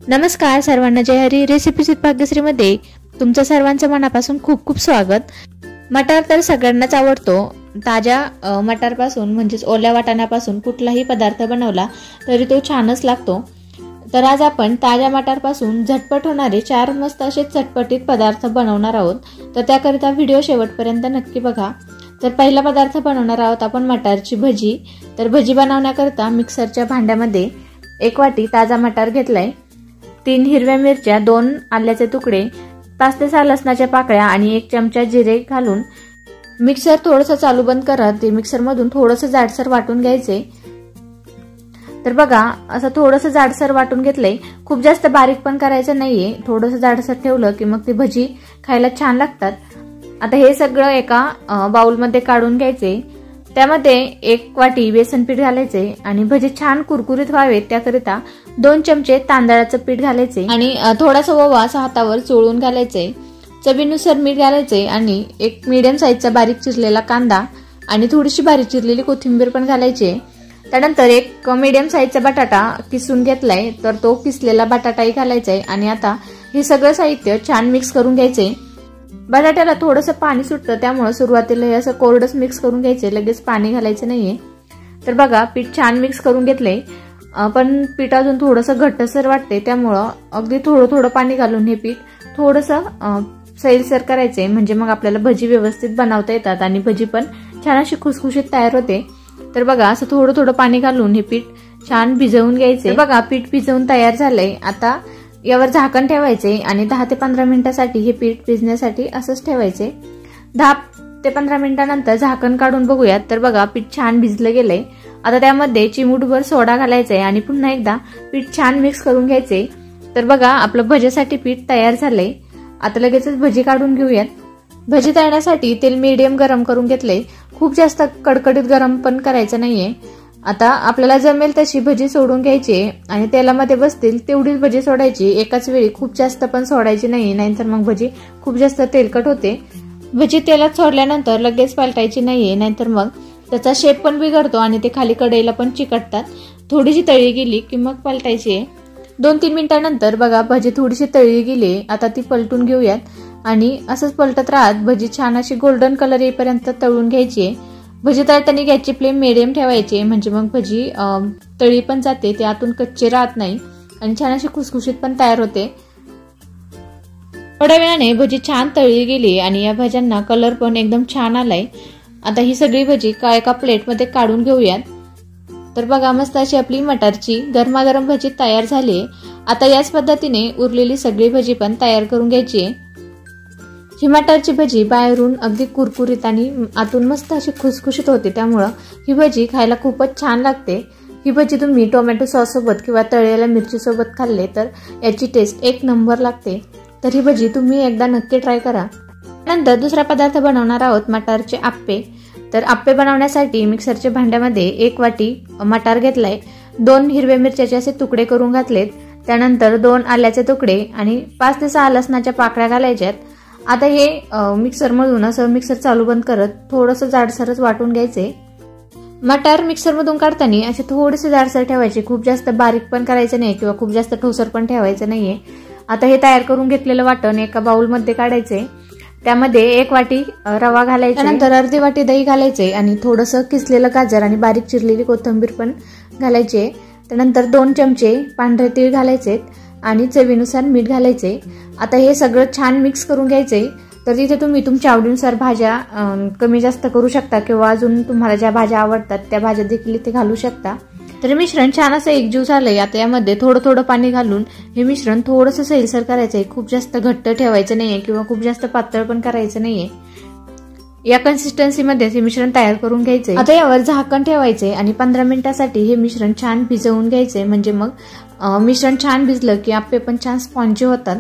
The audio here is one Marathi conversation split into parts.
नमस्कार सर्वांना, जय हरी. रेसिपीज विथ भाग्यश्रीमध्ये तुमचं सर्वांचं मनापासून खूप खूप स्वागत. मटार तर सगळ्यांनाच आवडतो. ताज्या मटारपासून म्हणजेच ओल्या वाटाण्यापासून कुठलाही पदार्थ बनवला तरी तो छानच लागतो. तर आज आपण ताज्या मटारपासून झटपट होणारे 4 मस्त असे चटपटीत पदार्थ बनवणार आहोत. तर त्याकरिता व्हिडिओ शेवटपर्यंत नक्की बघा. तर पहिला पदार्थ बनवणार आहोत आपण मटारची भजी. तर भजी बनवण्याकरता मिक्सरच्या भांड्यामध्ये 1 वाटी ताजा मटार घेतलाय, 3 हिरव्या मिरच्या, 2 आल्याचे तुकडे, 5 ते 6 लसणाच्या पाकळ्या आणि 1 चमचा जिरे घालून मिक्सर थोडंसं चालू बंद करत ते मिक्सरमधून थोडंसं जाडसर वाटून घ्यायचे. तर बघा असं थोडंसं जाडसर वाटून घेतलंय. खूप जास्त बारीक पण करायचं नाहीये. थोडंसं जाडसर ठेवलं की मग ती भजी खायला छान लागतात. आता हे सगळं एका बाउलमध्ये काढून घ्यायचे. त्यामध्ये 1 वाटी बेसन पीठ घालायचे आणि भजी छान कुरकुरीत व्हावेत त्याकरिता 2 चमचे तांदळाचं पीठ घालायचे आणि थोडासा ओवा हातावर चोळून घालायचे. चवीनुसार मीठ घालायचे आणि 1 मीडियम साईजचा बारीक चिरलेला कांदा आणि थोडीशी बारीक चिरलेली कोथिंबीर पण घालायची. त्यानंतर 1 मीडियम साईजचा बटाटा किसून घेतलाय, तर तो किसलेला बटाटाही घालायचा आणि आता हे सगळं साहित्य छान मिक्स करून घ्यायचे. बटाट्याला थोडंसं पाणी सुटतं, त्यामुळे सुरुवातीला हे असं कोरडच मिक्स करून घ्यायचे, लगेच पाणी घालायचं नाहीये. तर बघा पीठ छान मिक्स करून घेतले, पण पीठ अजून थोडंसं घट्टसर वाटते, त्यामुळं अगदी थोडं थोडं पाणी घालून हे पीठ थोडंसं सैलसर करायचे, म्हणजे मग आपल्याला भजी व्यवस्थित बनवता येतात आणि भजी पण छान अशी खुसखुशीत तयार होते. तर बघा असं थोडं थोडं पाणी घालून हे पीठ छान भिजवून घ्यायचे. बघा पीठ भिजवून तयार झालंय. आता यावर झाकण ठेवायचे आणि 10 ते 15 मिनिटांसाठी हे पीठ भिजण्यासाठी असंच ठेवायचे. 10 ते 15 मिनिटांनंतर झाकण काढून बघूयात. तर बघा पीठ छान भिजलं गेलंय. आता त्यामध्ये चिमूटभर सोडा घालायचा आणि पुन्हा एकदा पीठ छान मिक्स करून घ्यायचे. तर बघा आपलं भजीसाठी पीठ तयार झालंय. आता लगेचच भजी काढून घेऊयात. भजी तळण्यासाठी तेल मीडियम गरम करून घेतले. खूप जास्त कडकडीत गरम पण करायचं नाहीये. आता आपल्याला जमेल तशी भजी सोडून घ्यायची आणि तेलामध्ये बसतील तेवढीच भजी सोडायची. एकाच वेळी खूप जास्त पण सोडायची नाही, नाहीतर मग भजी खूप जास्त तेलकट होते. भजी तेलात सोडल्यानंतर लगेच पालटायची नाहीये, नाहीतर मग त्याचा शेप पण बिघडतो आणि ते खाली कढईला पण चिकटतात. थोडीशी तळी गेली की मग पालटायची. 2-3 मिनिटांनंतर बघा भजी थोडीशी तळी गेली. आता ती पलटून घेऊयात आणि असंच पलटत राहत भजी छान अशी गोल्डन कलर येईपर्यंत तळून घ्यायची. भजी तळताना गॅसची फ्लेम मिडियम ठेवायची, म्हणजे मग भजी तळी पण जाते, ते आतून कच्चे राहत नाही आणि छान अशी खुसखुशीत पण तयार होते. थोड्या वेळाने भजी छान तळली गेली आणि या भाज्यांना कलर पण एकदम छान आलाय. आता ही सगळी भजी एका प्लेटमध्ये काढून घेऊयात. तर बघा मस्त अशी आपली मटारची गरमागरम भजी तयार झाली. आता याच पद्धतीने उरलेली सगळी भजी पण तयार करून घ्यायची. ही मटारची भजी बाहेरून अगदी कुरकुरीत आणि आतून मस्त अशी खुसखुशीत होते, त्यामुळं ही भजी खायला खूपच छान लागते. ही भजी तुम्ही टोमॅटो सॉस सोबत किंवा तळलेल्या मिरची सोबत खाल्ले तर याची टेस्ट 1 नंबर लागते. तर ही भजी तुम्ही एकदा नक्की ट्राय करा. नंतर दुसरा पदार्थ बनवणार आहोत मटारचे आप्पे. तर आप्पे बनवण्यासाठी मिक्सरच्या भांड्यामध्ये 1 वाटी मटार घेतलाय, 2 हिरव्या मिरच्याचे असे तुकडे करून घातलेत, त्यानंतर 2 आल्याचे तुकडे आणि 5 ते 6 लसणाच्या पाकळ्या घालायच्यात. आता हे मिक्सरमधून असं मिक्सर चालू बंद करत थोडंसं जाडसरच वाटून घ्यायचे. मटार मिक्सरमधून काढताना असे थोडेसे जाडसर ठेवायचे, खूप जास्त बारीक पण करायचं नाही किंवा खूप जास्त ठोसर पण ठेवायचं नाहीये. आता हे तयार करून घेतलेलं वाटण एका बाउलमध्ये काढायचे. त्यामध्ये 1 वाटी रवा घालायचा, त्यानंतर अर्धी वाटी दही घालायचे आणि थोडंसं किसलेलं गाजर आणि बारीक चिरलेली कोथिंबीर पण घालायचे. त्यानंतर 2 चमचे पांढरे तीळ घालायचे आणि चवीनुसार मीठ घालायचे. आता हे सगळं छान मिक्स करून घ्यायचे. तर तिथे तुम्ही तुमच्या आवडीनुसार भाज्या कमी जास्त करू शकता किंवा अजून तुम्हाला ज्या भाज्या आवडतात त्या भाज्या देखील इथे घालू शकता. तर मिश्रण छान असं एकजीव झालंय. आता यामध्ये थोडं थोडं पाणी घालून हे मिश्रण थोडंसं सैलसर करायचंय. खूप जास्त घट्ट ठेवायचं नाहीये किंवा खूप जास्त पातळ पण करायचं नाहीये. या कन्सिस्टन्सीमध्ये हे मिश्रण तयार करून घ्यायचे. आता यावर झाकण ठेवायचे आणि 15 मिनिटांसाठी हे मिश्रण छान भिजवून घ्यायचे, म्हणजे मग मिश्रण छान भिजलं की आप्पे पण छान स्पॉन्जी होतात.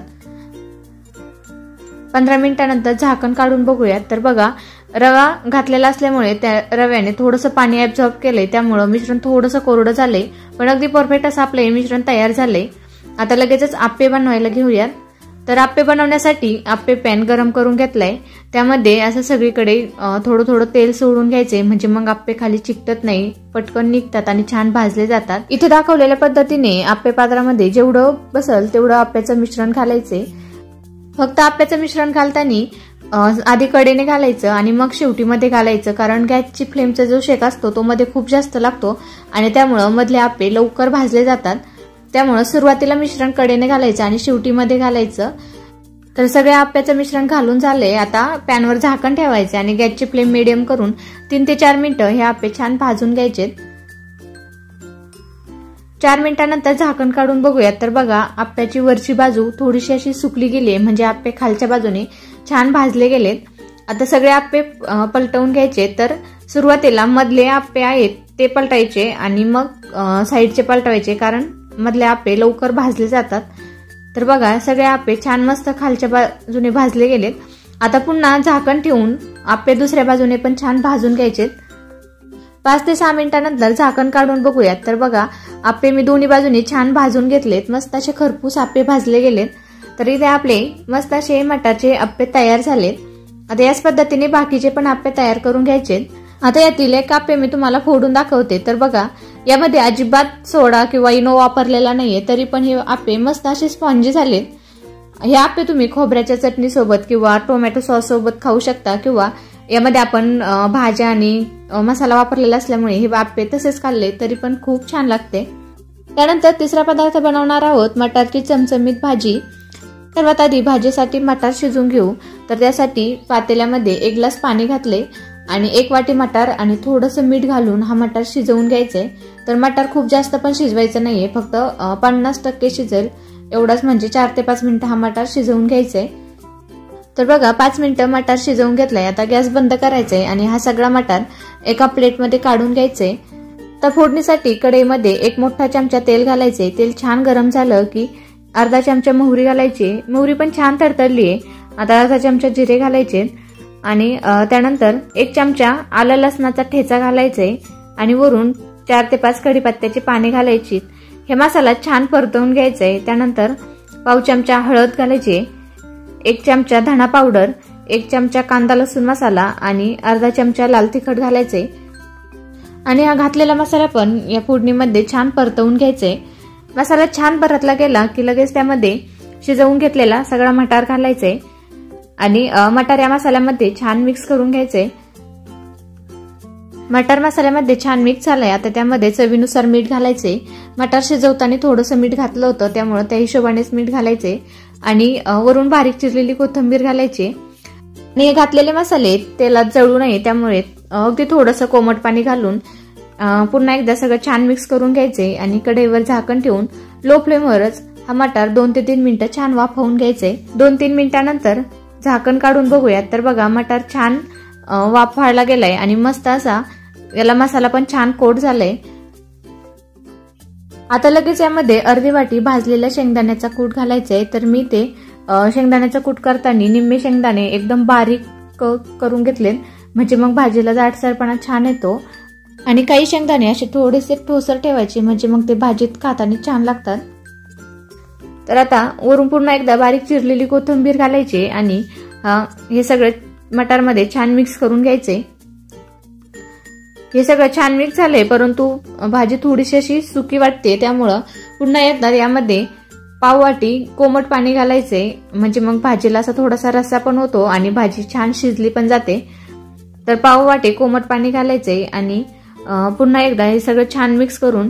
15 मिनिटांनंतर झाकण काढून बघूयात. तर बघा रवा घातलेला असल्यामुळे त्या रव्याने थोडंसं पाणी ऍब्झॉर्ब केलंय, त्यामुळं मिश्रण थोडंसं कोरडं झालंय, पण अगदी परफेक्ट असं आपलं हे मिश्रण तयार झालंय. आता लगेचच आप्पे बनवायला घेऊयात. तर आप्पे बनवण्यासाठी आप्पे पॅन गरम करून घेतलाय, त्यामध्ये असं सगळीकडे थोडं थोडं तेल सोडून घ्यायचे, म्हणजे मग आप्पे खाली चिकटत नाही, पटकन निघतात आणि छान भाजले जातात। इथे दाखवलेल्या पद्धतीने आप्पे पात्रामध्ये जेवढं बसल तेवढं आप्याचं मिश्रण घालायचे। फक्त आप्याचं मिश्रण घालताना आधी कडेने घालायचं आणि मग शेवटी मध्ये घालायचं, कारण गॅसची फ्लेमचा जो शेक असतो तो मध्ये खूप जास्त लागतो आणि त्यामुळे मधले आप्पे लवकर भाजले जातात। त्यामुळे सुरुवातीला मिश्रण कडेने घालायचं आणि शेवटी मध्ये घालायचं। तर सगळे आप्याचं मिश्रण घालून झाले, आता पॅनवर झाकण ठेवायचे आणि गॅसची फ्लेम मीडियम करून 3 ते 4 मिनिटं हे आप्पे छान भाजून घ्यायचे। 4 मिनिटांनंतर झाकण काढून बघूयात, तर बघा आप्याची वरची बाजू थोडीशी अशी सुकली गेली आहे, म्हणजे आप्पे खालच्या बाजूने छान भाजले गेलेत। आता सगळे आप्पे पलटवून घ्यायचे। तर सुरुवातीला मधले आप्पे आहेत ते पलटायचे आणि मग साईडचे पलटवायचे, कारण मधले आप्पे लवकर भाजले जातात। तर बघा सगळे आप्पे छान मस्त खालच्या बाजूने भाजले गेलेत। आता पुन्हा झाकण ठेवून आप्पे दुसऱ्या बाजूने पण छान भाजून घ्यायचे। 5 ते 6 मिनिटांनंतर झाकण काढून बघूयात, तर बघा आप्पे मी दोन्ही बाजूने छान भाजून घेतलेत, मस्त असे खरपूस आप्पे भाजले गेलेत। तर इथे आपले मस्त असे मटारचे आप्पे तयार झालेत। आता याच पद्धतीने बाकीचे पण आप्पे तयार करून घ्यायचे। आता यातील एक आप्पे मी तुम्हाला फोडून दाखवते। तर बघा यामध्ये अजिबात सोडा किंवा इनो वापरलेला नाहीये, तरी पण हे आप्पे मस्त असे स्पॉन्जी झालेत। हे आप्पे तुम्ही खोबऱ्याच्या चटणी सोबत किंवा टोमॅटो सॉस सोबत खाऊ शकता, किंवा यामध्ये आपण भाज्या आणि मसाला वापरलेला असल्यामुळे हे आप्पे तसेच खाल्ले तरी पण खूप छान लागते। त्यानंतर तिसरा पदार्थ बनवणार आहोत मटारची चमचमीत भाजी। सर्वात आधी भाजीसाठी मटार शिजवून घेऊ। तर त्यासाठी पातेल्यामध्ये 1 ग्लास पाणी घातले आणि 1 वाटी मटार आणि थोडंसं मीठ घालून हा मटार शिजवून घ्यायचे। तर मटार खूप जास्त पण शिजवायचं नाहीये, फक्त 50% शिजेल एवढाच, म्हणजे 4 ते 5 मिनिटं हा मटार शिजवून घ्यायचे। तर बघा 5 मिनिटं मटार शिजवून घेतलाय। आता गॅस बंद करायचंय आणि हा सगळा मटार एका प्लेटमध्ये काढून घ्यायचे। तर फोडणीसाठी कढईमध्ये 1 मोठा चमचा तेल घालायचे। तेल छान गरम झालं की अर्धा चमचा मोहरी घालायची। मोहरी पण छान तडतडली आहे। आता अर्धा चमचा जिरे घालायचे आणि त्यानंतर 1 चमचा आलं लसणाचा ठेचा घालायचे आणि वरून 4 ते 5 कढीपत्त्याची पाने घालायची। हे मसाला छान परतवून घ्यायचे। त्यानंतर पाव चमचा हळद घालायची, 1 चमचा धना पावडर, 1 चमचा कांदा लसूण मसाला आणि अर्धा चमचा लाल तिखट घालायचे आणि हा घातलेला मसाला पण या फोडणीमध्ये छान परतवून घ्यायचे। मसाला छान परतला गेला की लगेच त्यामध्ये शिजवून घेतलेला सगळा मटार घालायचे आणि मटार या मसाल्यामध्ये छान मिक्स करून घ्यायचे। मटार मसाल्यामध्ये छान मिक्स झालाय। आता त्यामध्ये चवीनुसार मीठ घालायचे। मटार शिजवताना थोडंसं मीठ घातलं होतं, त्यामुळे त्या हिशोबानेच मीठ घालायचे आणि वरून बारीक चिरलेली कोथिंबीर घालायची। आणि हे घातलेले मसाले तेलात जळू नये त्यामुळे अगदी थोडंसं कोमट पाणी घालून पुन्हा एकदा सगळं छान मिक्स करून घ्यायचे आणि कढईवर झाकण ठेवून लो फ्लेमवरच हा मटार 2 ते 3 मिनिटं छान वाफवून घ्यायचे। 2-3 मिनिटांनंतर झाकण काढून बघूयात, तर बघा मटार छान वाफायला गेलाय आणि मस्त असा याला मसाला पण छान कोट झालाय। आता लगेच यामध्ये अर्धी वाटी भाजलेल्या शेंगदाण्याचा कूट घालायचा। तर मी ते शेंगदाण्याचा कूट करताना निम्मे शेंगदाणे एकदम बारीक करून घेतले, म्हणजे मग भाजीला जाडसरपणा छान येतो आणि काही शेंगदाणे असे थोडेसे ठोसर ठेवायचे, म्हणजे मग ते भाजीत खाताना छान लागतात। तर आता वरून पुन्हा एकदा बारीक चिरलेली कोथिंबीर घालायची आणि हे सगळं मटारमध्ये छान मिक्स करून घ्यायचे। हे सगळं छान मिक्स झालंय, परंतु भाजी थोडीशी अशी सुकी वाटते, त्यामुळं पुन्हा एकदा यामध्ये पाव वाटी कोमट पाणी घालायचे, म्हणजे मग भाजीला असा थोडासा रस्सा पण होतो आणि भाजी छान शिजली पण जाते। तर पाव वाटी कोमट पाणी घालायचे आणि पुन्हा एकदा हे सगळं छान मिक्स करून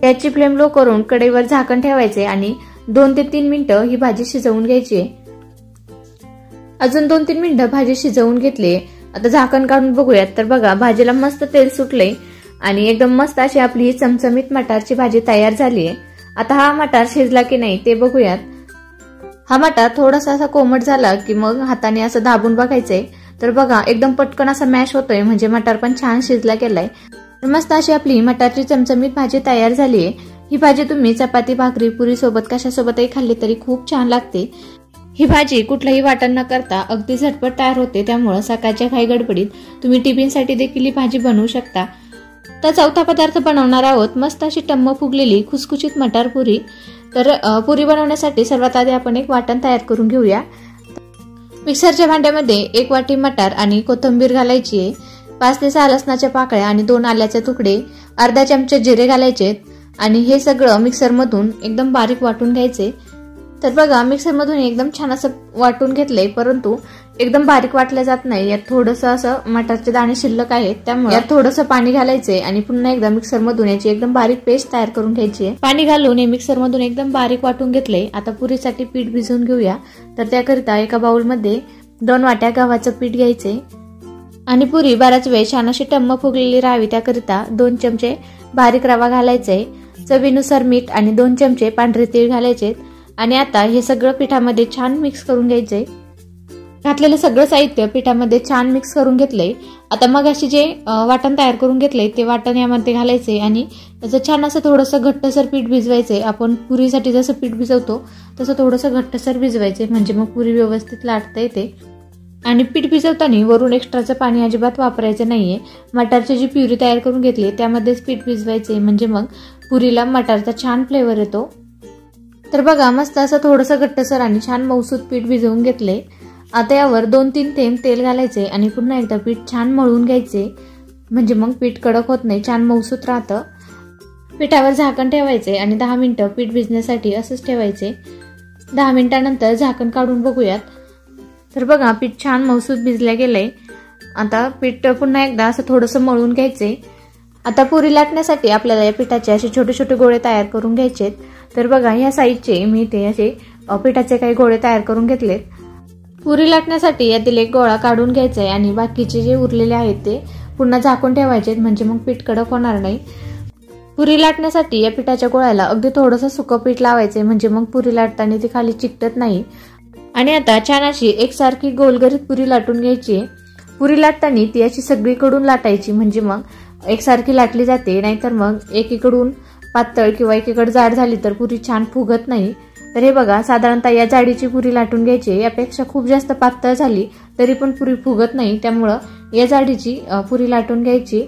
गॅसची फ्लेम लो करून कढईवर झाकण ठेवायचे आणि 2 ते 3 मिनिटं ही भाजी शिजवून घ्यायची। अजून 2-3 मिनिटं भाजी शिजवून घेतली। आता झाकण काढून बघूयात, तर बघा भाजीला मस्त तेल सुटले आणि एकदम मस्त अशी आपली ही चमचमीत मटारची भाजी तयार झाली आहे। आता हा मटार शिजला की नाही ते बघूयात। हा मटार थोडासा असा कोमट झाला की मग हाताने असं दाबून बघायचंय। तर बघा एकदम पटकन असा मॅश होतोय, म्हणजे मटार पण छान शिजला गेलाय। मस्त अशी आपली मटारची चमचमीत भाजी तयार झाली आहे। ही भाजी तुम्ही चपाती भाकरी पुरी सोबत कशासोबतही खाल्ली तरी खूप छान लागते। ही भाजी कुठलंही वाटण न करता अगदी झटपट तयार होते, त्यामुळे सकाळच्या घाई गडबडीत तुम्ही टिफिनसाठी देखील ही भाजी बनवू शकता। तर चौथा पदार्थ बनवणार आहोत मस्त अशी टम्म फुगलेली खुसखुशीत मटार पुरी। तर पुरी बनवण्यासाठी सर्वात आधी आपण एक वाटण तयार करून घेऊया। मिक्सरच्या भांड्यामध्ये 1 वाटी मटार आणि कोथिंबीर घालायची आहे, 5 ते 6 लसणाच्या पाकळ्या आणि 2 आल्याचे तुकडे, अर्धा चमचा जिरे घालायचे आणि हे सगळं मिक्सरमधून एकदम बारीक वाटून घ्यायचे। तर बघा मिक्सरमधून एकदम छान असं वाटून घेतलंय, परंतु एकदम बारीक वाटलं जात नाही। यात थोडंसं असं मटारचे दाणे शिल्लक आहेत, त्यामुळे यात थोडंसं पाणी घालायचंय आणि पुन्हा एकदा मिक्सरमधून याची एकदम बारीक पेस्ट तयार करून घ्यायची आहे। पाणी घालून हे मिक्सरमधून एकदम बारीक वाटून घेतलंय। आता पुरीसाठी पीठ भिजवून घेऊया। तर त्याकरिता एका बाउलमध्ये 2 वाट्या गव्हाचं पीठ घ्यायचे आणि पुरी बराच वेळ छान अशी टम्म फुगलेली राहावी त्याकरिता 2 चमचे बारीक रवा घालायचे, चवीनुसार मीठ आणि 2 चमचे पांढरे तीळ घालायचे आणि आता हे सगळं पिठामध्ये छान मिक्स करून घ्यायचंय। घातलेलं सगळं साहित्य पिठामध्ये छान मिक्स करून घेतलंय। आता मग अशी जे वाटण तयार करून घेतलंय ते वाटण यामध्ये घालायचंय आणि त्याचं छान असं थोडंसं घट्टसर पीठ भिजवायचंय। आपण पुरीसाठी जसं पीठ भिजवतो तसं थोडंसं घट्टसर भिजवायचंय, म्हणजे मग पुरी व्यवस्थित लाटता येते। आणि पीठ भिजवताना वरून एक्स्ट्राचं पाणी अजिबात वापरायचं नाहीये। मटारची जी प्युरी तयार करून घेतली त्यामध्येच पीठ भिजवायचंय, म्हणजे मग पुरीला मटारचा छान फ्लेवर येतो। तर बघा मस्त असं थोडंसं घट्टसर आणि छान मऊसूत पीठ भिजवून घेतले। आता यावर 2-3 थेंब तेल घालायचे आणि पुन्हा एकदा पीठ छान मळून घ्यायचे, म्हणजे मग पीठ कडक होत नाही, छान मऊसूत राहतं। पिठावर झाकण ठेवायचे आणि 10 मिनिटं पीठ भिजण्यासाठी असंच ठेवायचे। 10 मिनिटांनंतर झाकण काढून बघूयात। तर बघा पीठ छान मऊसूत भिजल्या गेलंय। आता पीठ पुन्हा एकदा असं थोडंसं मळून घ्यायचे। आता पुरी लाटण्यासाठी आपल्याला या पिठाचे असे छोटे छोटे गोळे तयार करून घ्यायचेत। तर बघा ह्या साईजचे मी ते असे पिठाचे काही गोळे तयार करून घेतलेत। पुरी लाटण्यासाठी यातील एक गोळा काढून घ्यायचा आहे आणि बाकीचे जे उरलेले आहेत ते पुन्हा झाकून ठेवायचे, म्हणजे मग पीठ कडक होणार नाही। पुरी लाटण्यासाठी या पिठाच्या गोळ्याला अगदी थोडंसं सुकं पीठ लावायचे, म्हणजे मग पुरी लाटताना ती खाली चिकटत नाही। आणि आता छान अशी एकसारखी गोलगरीत पुरी लाटून घ्यायची। पुरी लाटताना ती अशी सगळीकडून लाटायची, म्हणजे मग एकसारखी लाटली जाते, नाहीतर मग एकीकडून पातळ किंवा एकीकडे जाड झाली तर पुरी छान फुगत नाही। तर हे बघा साधारणतः या जाडीची पुरी लाटून घ्यायची। यापेक्षा खूप जास्त पातळ झाली तरी पण पुरी फुगत नाही, त्यामुळं या जाडीची पुरी लाटून घ्यायची।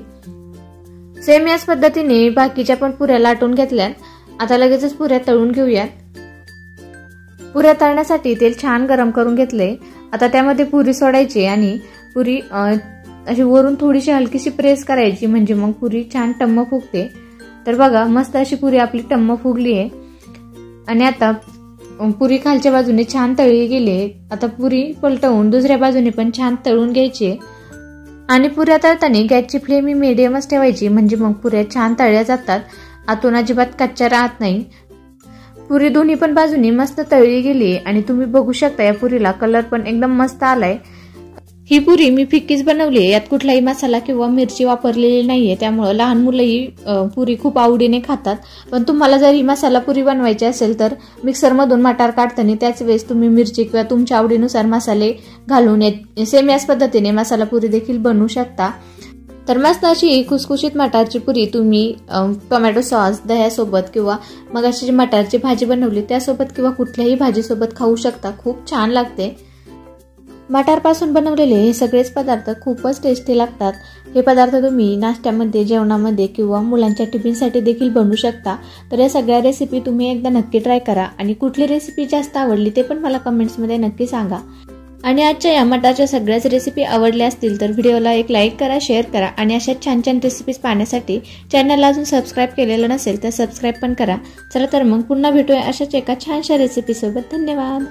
सेम याच पद्धतीने बाकीच्या पण पुऱ्या लाटून घेतल्यात। आता लगेचच पुऱ्या तळून घेऊयात। पुऱ्या तळण्यासाठी तेल छान गरम करून घेतले। आता त्यामध्ये पुरी सोडायची आणि पुरी अशी वरून थोडीशी हलकीशी प्रेस करायची, म्हणजे मग पुरी छान टम्म फुगते। तर बघा मस्त अशी पुरी आपली टम्म फुगली आहे आणि आता पुरी खालच्या बाजूने छान तळली गेली। आता पुरी पलटवून दुसऱ्या बाजूने पण छान तळून घ्यायची आणि पुऱ्या तळताना गॅसची फ्लेम ही मीडियमच ठेवायची, म्हणजे मग पुऱ्या छान तळल्या जातात, आतून अजिबात कच्च्या राहत नाही। पुरी दोन्ही पण बाजूनी मस्त तळली गेली आणि तुम्ही बघू शकता या पुरीला कलर पण एकदम मस्त आलाय। ही पुरी मी फिक्कीच बनवली, यात कुठलाही मसाला किंवा मिरची वापरलेली नाहीये, त्यामुळे लहान मुलंही पुरी खूप आवडीने खातात। पण तुम्हाला जर ही मसाला पुरी बनवायची असेल तर मिक्सरमधून मटार काढताना त्याच वेळेस तुम्ही मिरची किंवा तुमच्या आवडीनुसार मसाले घालून सेम याच पद्धतीने मसाला पुरी देखील बनवू शकता। तर मस्त अशी खुसखुशीत मटारची पुरी तुम्ही टोमॅटो सॉस दह्यासोबत किंवा मग अशी जी मटारची भाजी बनवली त्यासोबत किंवा कुठल्याही भाजीसोबत खाऊ शकता, खूप छान लागते। मटारपासून बनवलेले हे सगळेच पदार्थ खूपच टेस्टी लागतात। हे पदार्थ तुम्ही नाश्त्यामध्ये, जेवणामध्ये किंवा मुलांच्या टिफिनसाठी देखील बनवू शकता। तर या सगळ्या रेसिपी तुम्ही एकदा नक्की ट्राय करा आणि कुठली रेसिपी जास्त आवडली ते पण मला कमेंट्समध्ये नक्की सांगा। आणि आजच्या या मटारच्या सगळ्याच रेसिपी आवडल्या असतील तर व्हिडिओला एक लाईक करा, शेअर करा आणि अशा छान छान रेसिपीज पाहण्यासाठी चॅनलला अजून सबस्क्राईब केलेलं नसेल तर सबस्क्राईब पण करा। चला तर मग पुन्हा भेटूया अशाच एका छानशा रेसिपीसोबत। धन्यवाद।